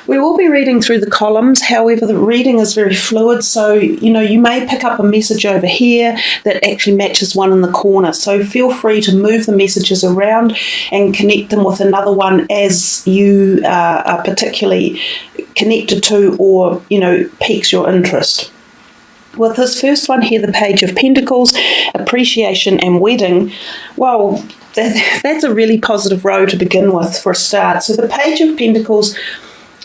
We will be reading through the columns. However, the reading is very fluid, so you may pick up a message over here that actually matches one in the corner. So feel free to move the messages around and connect them with another one as you are particularly connected to or piques your interest. With this first one here, the Page of Pentacles, appreciation and wedding, well, that's a really positive row to begin with for a start. So the Page of Pentacles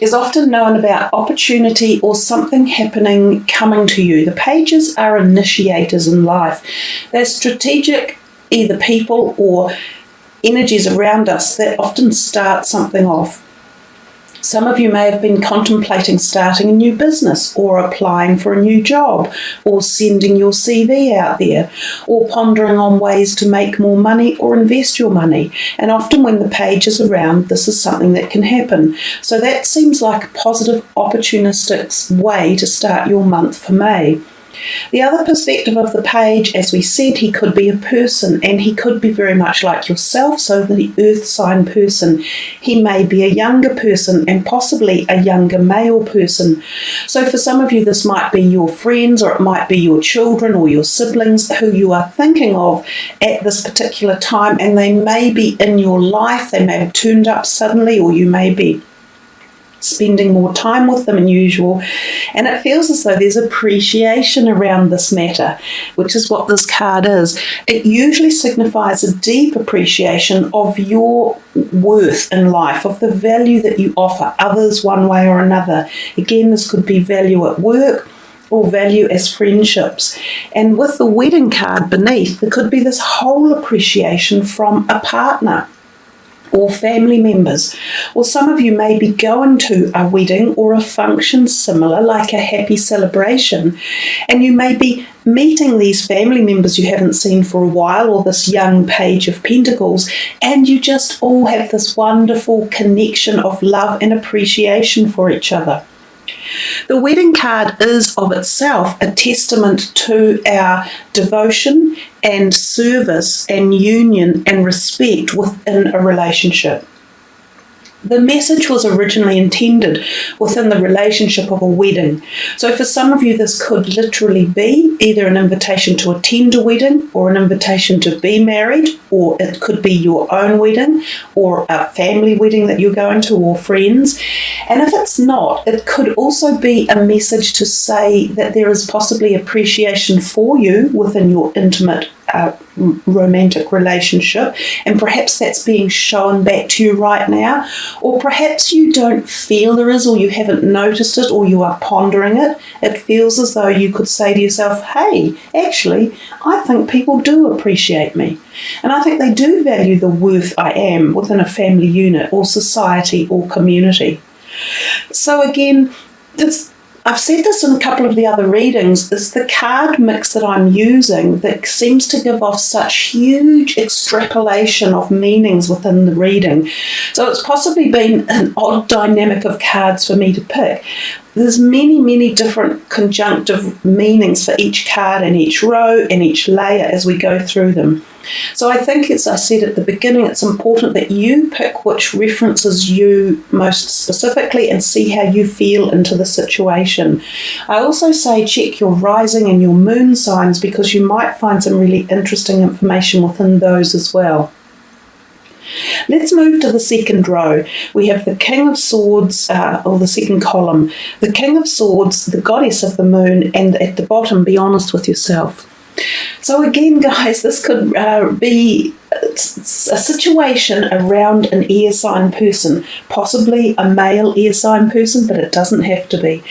is often known about opportunity or something happening coming to you. The pages are initiators in life. They're strategic, either people or energies around us that often start something off. Some of you may have been contemplating starting a new business or applying for a new job or sending your CV out there or pondering on ways to make more money or invest your money. And often when the page is around, this is something that can happen. So that seems like a positive, opportunistic way to start your month for May. The other perspective of the page, as we said, he could be a person and he could be very much like yourself, so the earth sign person. He may be a younger person and possibly a younger male person. So for some of you, this might be your friends or it might be your children or your siblings who you are thinking of at this particular time, and they may be in your life. They may have turned up suddenly, or you may be spending more time with them than usual, and it feels as though there's appreciation around this matter, which is what this card is. It usually signifies a deep appreciation of your worth in life, of the value that you offer others one way or another. Again, this could be value at work or value as friendships. And with the wedding card beneath, there could be this whole appreciation from a partner or family members. Or some of you may be going to a wedding or a function similar, like a happy celebration, and you may be meeting these family members you haven't seen for a while, or this young Page of Pentacles, and you just all have this wonderful connection of love and appreciation for each other. The wedding card is of itself a testament to our devotion and service and union and respect within a relationship. The message was originally intended within the relationship of a wedding. So for some of you, this could literally be either an invitation to attend a wedding or an invitation to be married, or it could be your own wedding or a family wedding that you're going to, or friends. And if it's not, it could also be a message to say that there is possibly appreciation for you within your intimate romantic relationship, and perhaps that's being shown back to you right now, or perhaps you don't feel there is, or you haven't noticed it, or you are pondering it. It feels as though you could say to yourself, hey, actually, I think people do appreciate me, and I think they do value the worth I am within a family unit or society or community. So again, I've said this in a couple of the other readings, it's the card mix that I'm using that seems to give off such huge extrapolation of meanings within the reading. So it's possibly been an odd dynamic of cards for me to pick. There's many, many different conjunctive meanings for each card and each row and each layer as we go through them. So I think, as I said at the beginning, it's important that you pick which references you most specifically and see how you feel into the situation. I also say check your rising and your moon signs, because you might find some really interesting information within those as well. Let's move to the second row. We have the King of Swords, or the second column. The King of Swords, the Goddess of the Moon, and at the bottom, be honest with yourself. So again, guys, this could be a situation around an air sign person, possibly a male air sign person, but it doesn't have to be.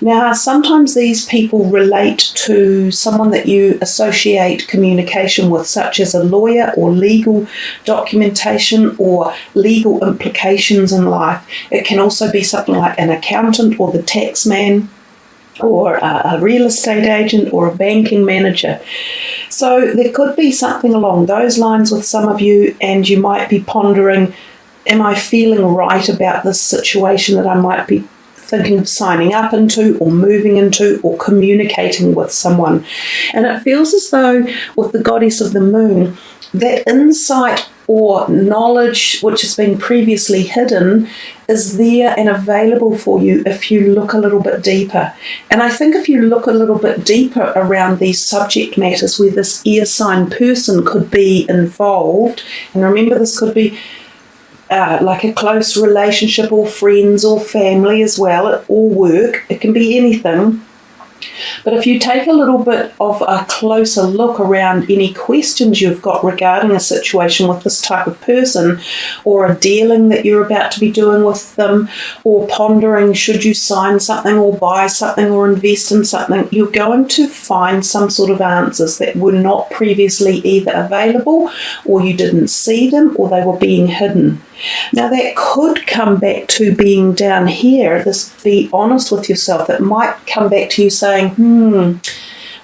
Now, sometimes these people relate to someone that you associate communication with, such as a lawyer or legal documentation or legal implications in life. It can also be something like an accountant or the tax man, or a real estate agent or a banking manager. So there could be something along those lines with some of you, and you might be pondering, am I feeling right about this situation that I might be thinking of signing up into or moving into or communicating with someone? And it feels as though with the Goddess of the Moon, that insight or knowledge which has been previously hidden is there and available for you if you look a little bit deeper. And I think if you look a little bit deeper around these subject matters where this air sign person could be involved, and remember this could be like a close relationship or friends or family as well, or work, it can be anything. But if you take a little bit of a closer look around any questions you've got regarding a situation with this type of person, or a dealing that you're about to be doing with them, or pondering should you sign something or buy something or invest in something, you're going to find some sort of answers that were not previously either available, or you didn't see them, or they were being hidden. Now that could come back to being down here, this be honest with yourself, that might come back to you saying,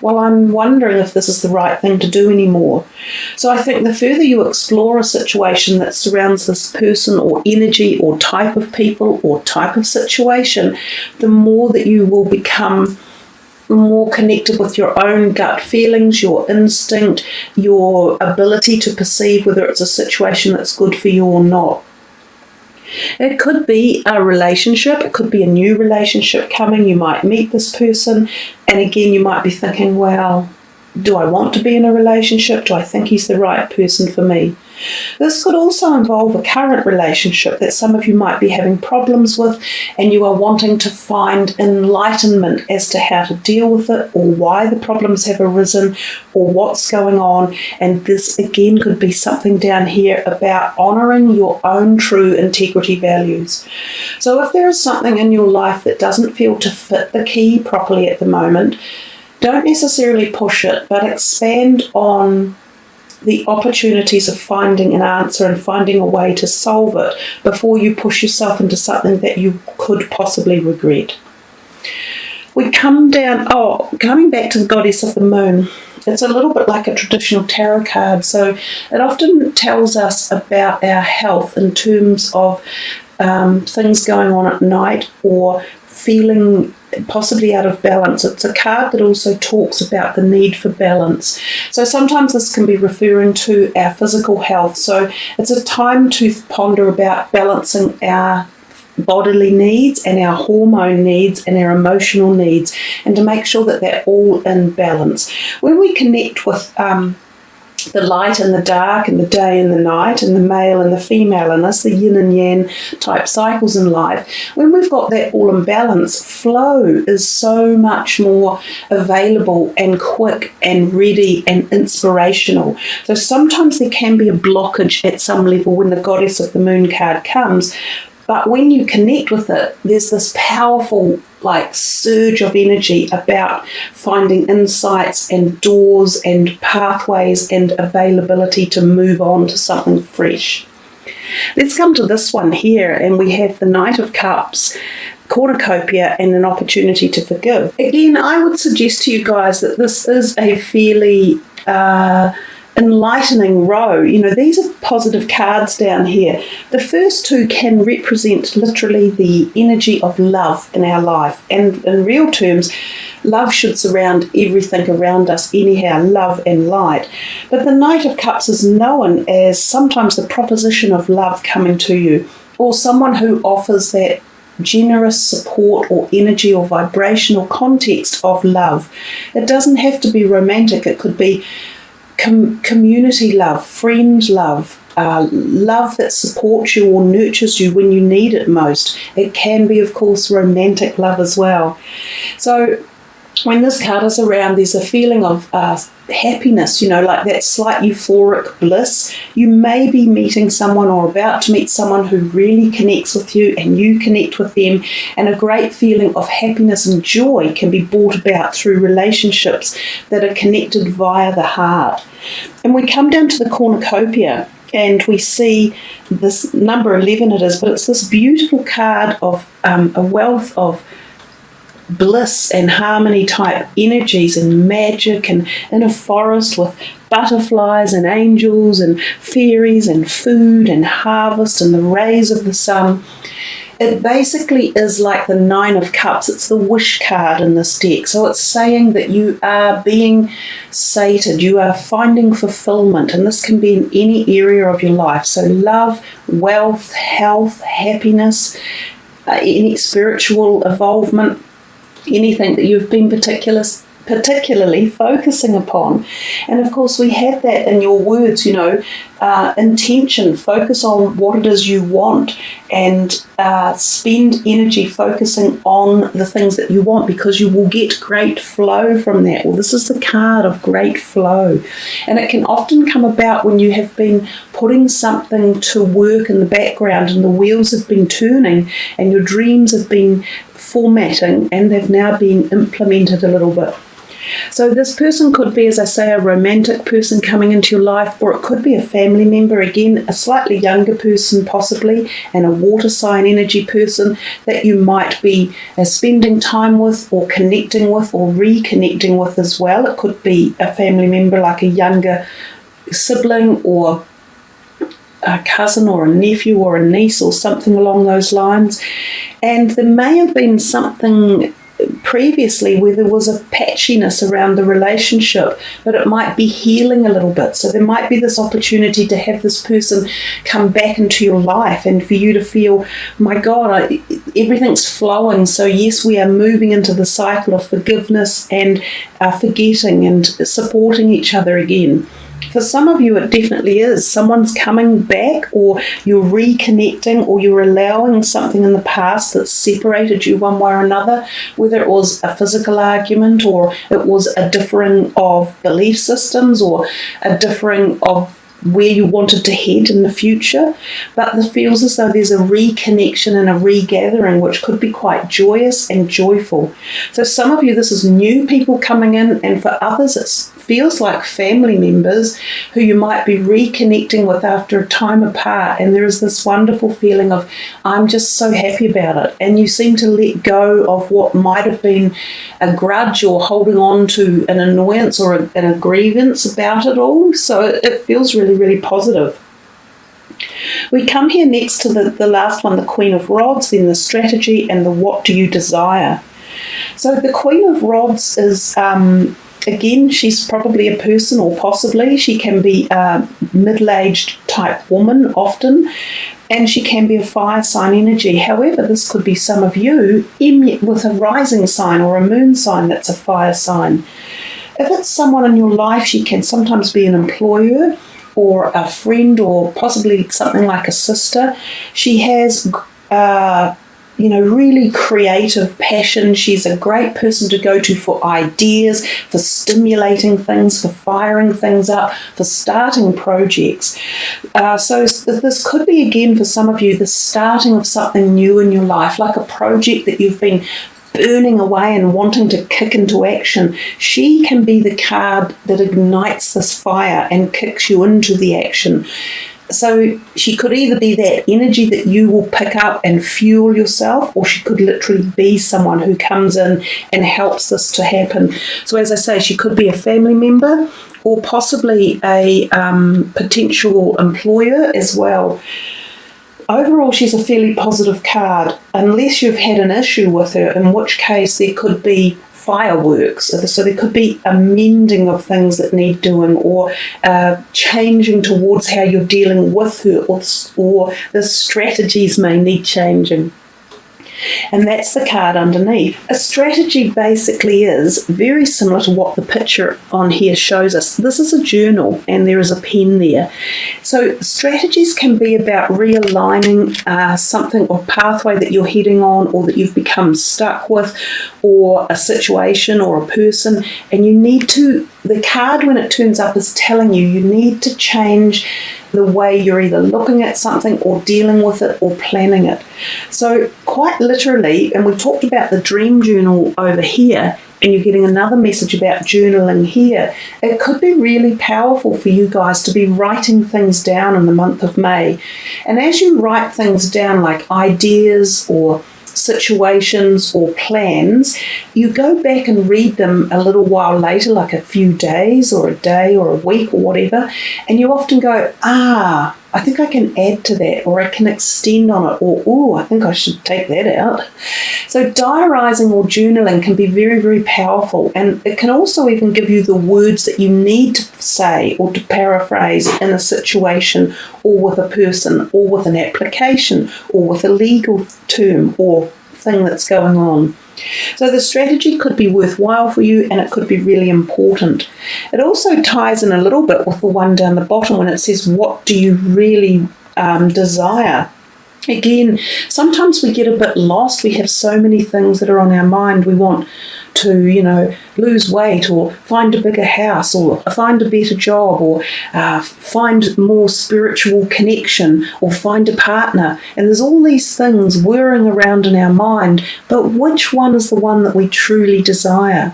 well, I'm wondering if this is the right thing to do anymore. So I think the further you explore a situation that surrounds this person or energy or type of people or type of situation, the more that you will become more connected with your own gut feelings, your instinct, your ability to perceive whether it's a situation that's good for you or not. It could be a relationship, it could be a new relationship coming. You might meet this person, and again, you might be thinking, well, do I want to be in a relationship? Do I think he's the right person for me? This could also involve a current relationship that some of you might be having problems with, and you are wanting to find enlightenment as to how to deal with it, or why the problems have arisen, or what's going on. And this again could be something down here about honouring your own true integrity values. So if there is something in your life that doesn't feel to fit the key properly at the moment, don't necessarily push it, but expand on the opportunities of finding an answer and finding a way to solve it before you push yourself into something that you could possibly regret. We come down, coming back to the goddess of the moon, it's a little bit like a traditional tarot card. So it often tells us about our health in terms of things going on at night or feeling possibly out of balance. It's a card that also talks about the need for balance. So sometimes this can be referring to our physical health. So it's a time to ponder about balancing our bodily needs and our hormone needs and our emotional needs, and to make sure that they're all in balance. When we connect with the light and the dark, and the day and the night, and the male and the female in us, the yin and yang type cycles in life, when we've got that all in balance, flow is so much more available and quick and ready and inspirational. So sometimes there can be a blockage at some level when the goddess of the moon card comes, but when you connect with it, there's this powerful surge of energy about finding insights and doors and pathways and availability to move on to something fresh. Let's come to this one here, and we have the Knight of Cups, cornucopia, and an opportunity to forgive. Again, I would suggest to you guys that this is a fairly enlightening row. These are positive cards down here. The first two can represent literally the energy of love in our life, and in real terms, love should surround everything around us anyhow, love and light. But the Knight of Cups is known as sometimes the proposition of love coming to you, or someone who offers that generous support or energy or vibrational context of love. It doesn't have to be romantic. It could be community love, friend love, love that supports you or nurtures you when you need it most. It can be, of course, romantic love as well. So when this card is around, there's a feeling of happiness, like that slight euphoric bliss. You may be meeting someone or about to meet someone who really connects with you, and you connect with them, and a great feeling of happiness and joy can be brought about through relationships that are connected via the heart. And we come down to the cornucopia, and we see this number 11 it is, but it's this beautiful card of a wealth of bliss and harmony type energies and magic, and in a forest with butterflies and angels and fairies and food and harvest and the rays of the sun. It basically is like the Nine of Cups. It's the wish card in this deck. So it's saying that you are being sated, you are finding fulfillment, and this can be in any area of your life. So love, wealth, health, happiness, any spiritual involvement, anything that you've been particularly focusing upon. And of course, we have that in your words, intention. Focus on what it is you want, and spend energy focusing on the things that you want, because you will get great flow from that. Well, this is the card of great flow, and it can often come about when you have been putting something to work in the background and the wheels have been turning and your dreams have been formatting and they've now been implemented a little bit. So this person could be, as I say, a romantic person coming into your life, or it could be a family member, again, a slightly younger person possibly, and a water sign energy person that you might be spending time with or connecting with or reconnecting with as well. It could be a family member like a younger sibling or a cousin or a nephew or a niece or something along those lines. And there may have been something previously where there was a patchiness around the relationship, but it might be healing a little bit. So there might be this opportunity to have this person come back into your life and for you to feel, my God, everything's flowing. So yes, we are moving into the cycle of forgiveness and forgetting and supporting each other again. For some of you, it definitely is. Someone's coming back, or you're reconnecting, or you're allowing something in the past that separated you one way or another, whether it was a physical argument, or it was a differing of belief systems, or a differing of where you wanted to head in the future. But it feels as though there's a reconnection and a regathering, which could be quite joyous and joyful. So some of you, this is new people coming in, and for others it feels like family members who you might be reconnecting with after a time apart, and there is this wonderful feeling of, I'm just so happy about it, and you seem to let go of what might have been a grudge or holding on to an annoyance or a grievance about it all. So it feels really, really positive. We come here next to the last one, the Queen of Rods, then the strategy, and the what do you desire. So the Queen of Rods is, again, she's probably a person, or possibly she can be a middle-aged type woman often, and she can be a fire sign energy. However, this could be some of you with a rising sign or a moon sign that's a fire sign. If it's someone in your life, she can sometimes be an employer or a friend, or possibly something like a sister. She has really creative passion. She's a great person to go to for ideas, for stimulating things, for firing things up, for starting projects. So this could be, again, for some of you, the starting of something new in your life, like a project that you've been burning away and wanting to kick into action. She can be the card that ignites this fire and kicks you into the action. So she could either be that energy that you will pick up and fuel yourself, or she could literally be someone who comes in and helps this to happen. So as I say, she could be a family member or possibly a potential employer as well. Overall, she's a fairly positive card, unless you've had an issue with her, in which case there could be fireworks. So there could be a mending of things that need doing, or changing towards how you're dealing with her, or the strategies may need changing. And that's the card underneath. A strategy basically is very similar to what the picture on here shows us. This is a journal and there is a pen there. So strategies can be about realigning something or pathway that you're heading on, or that you've become stuck with, or a situation or a person, and you need to, the card when it turns up is telling you need to change the way you're either looking at something or dealing with it or planning it. So quite literally, and we talked about the dream journal over here, and you're getting another message about journaling here, it could be really powerful for you guys to be writing things down in the month of May. And as you write things down, like ideas or situations or plans, you go back and read them a little while later, like a few days or a day or a week or whatever, and you often go, I think I can add to that, or I can extend on it, or, oh, I think I should take that out. So diarising or journaling can be very, very powerful, and it can also even give you the words that you need to say or to paraphrase in a situation, or with a person, or with an application, or with a legal term or thing that's going on. So the strategy could be worthwhile for you, and it could be really important. It also ties in a little bit with the one down the bottom when it says, what do you really desire? Again, sometimes we get a bit lost. We have so many things that are on our mind. We want to, lose weight, or find a bigger house, or find a better job, or find more spiritual connection, or find a partner. And there's all these things whirring around in our mind, but which one is the one that we truly desire?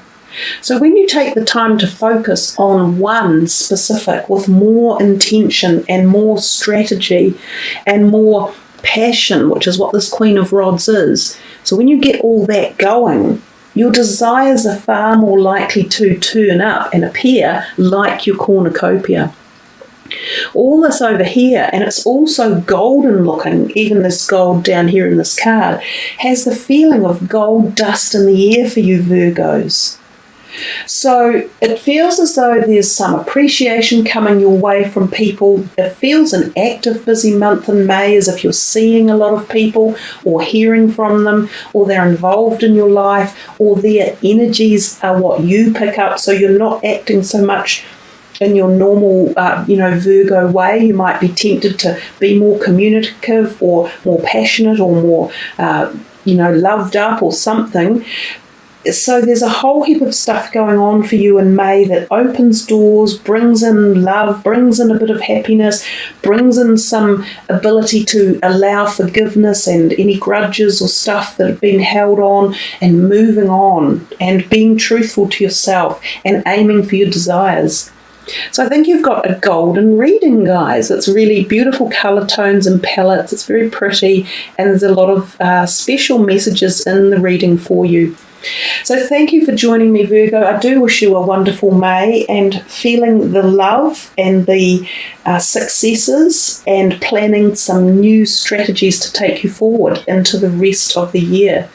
So when you take the time to focus on one specific with more intention and more strategy and more passion, which is what this Queen of Rods is. So when you get all that going, your desires are far more likely to turn up and appear like your cornucopia. All this over here, and it's also golden looking, even this gold down here in this card, has the feeling of gold dust in the air for you Virgos. So it feels as though there's some appreciation coming your way from people. It feels an active, busy month in May, as if you're seeing a lot of people or hearing from them, or they're involved in your life, or their energies are what you pick up. So you're not acting so much in your normal, Virgo way. You might be tempted to be more communicative or more passionate or more, loved up or something. So there's a whole heap of stuff going on for you in May that opens doors, brings in love, brings in a bit of happiness, brings in some ability to allow forgiveness and any grudges or stuff that have been held on, and moving on and being truthful to yourself and aiming for your desires. So I think you've got a golden reading, guys. It's really beautiful colour tones and palettes. It's very pretty, and there's a lot of special messages in the reading for you. So thank you for joining me, Virgo. I do wish you a wonderful May, and feeling the love and the successes, and planning some new strategies to take you forward into the rest of the year.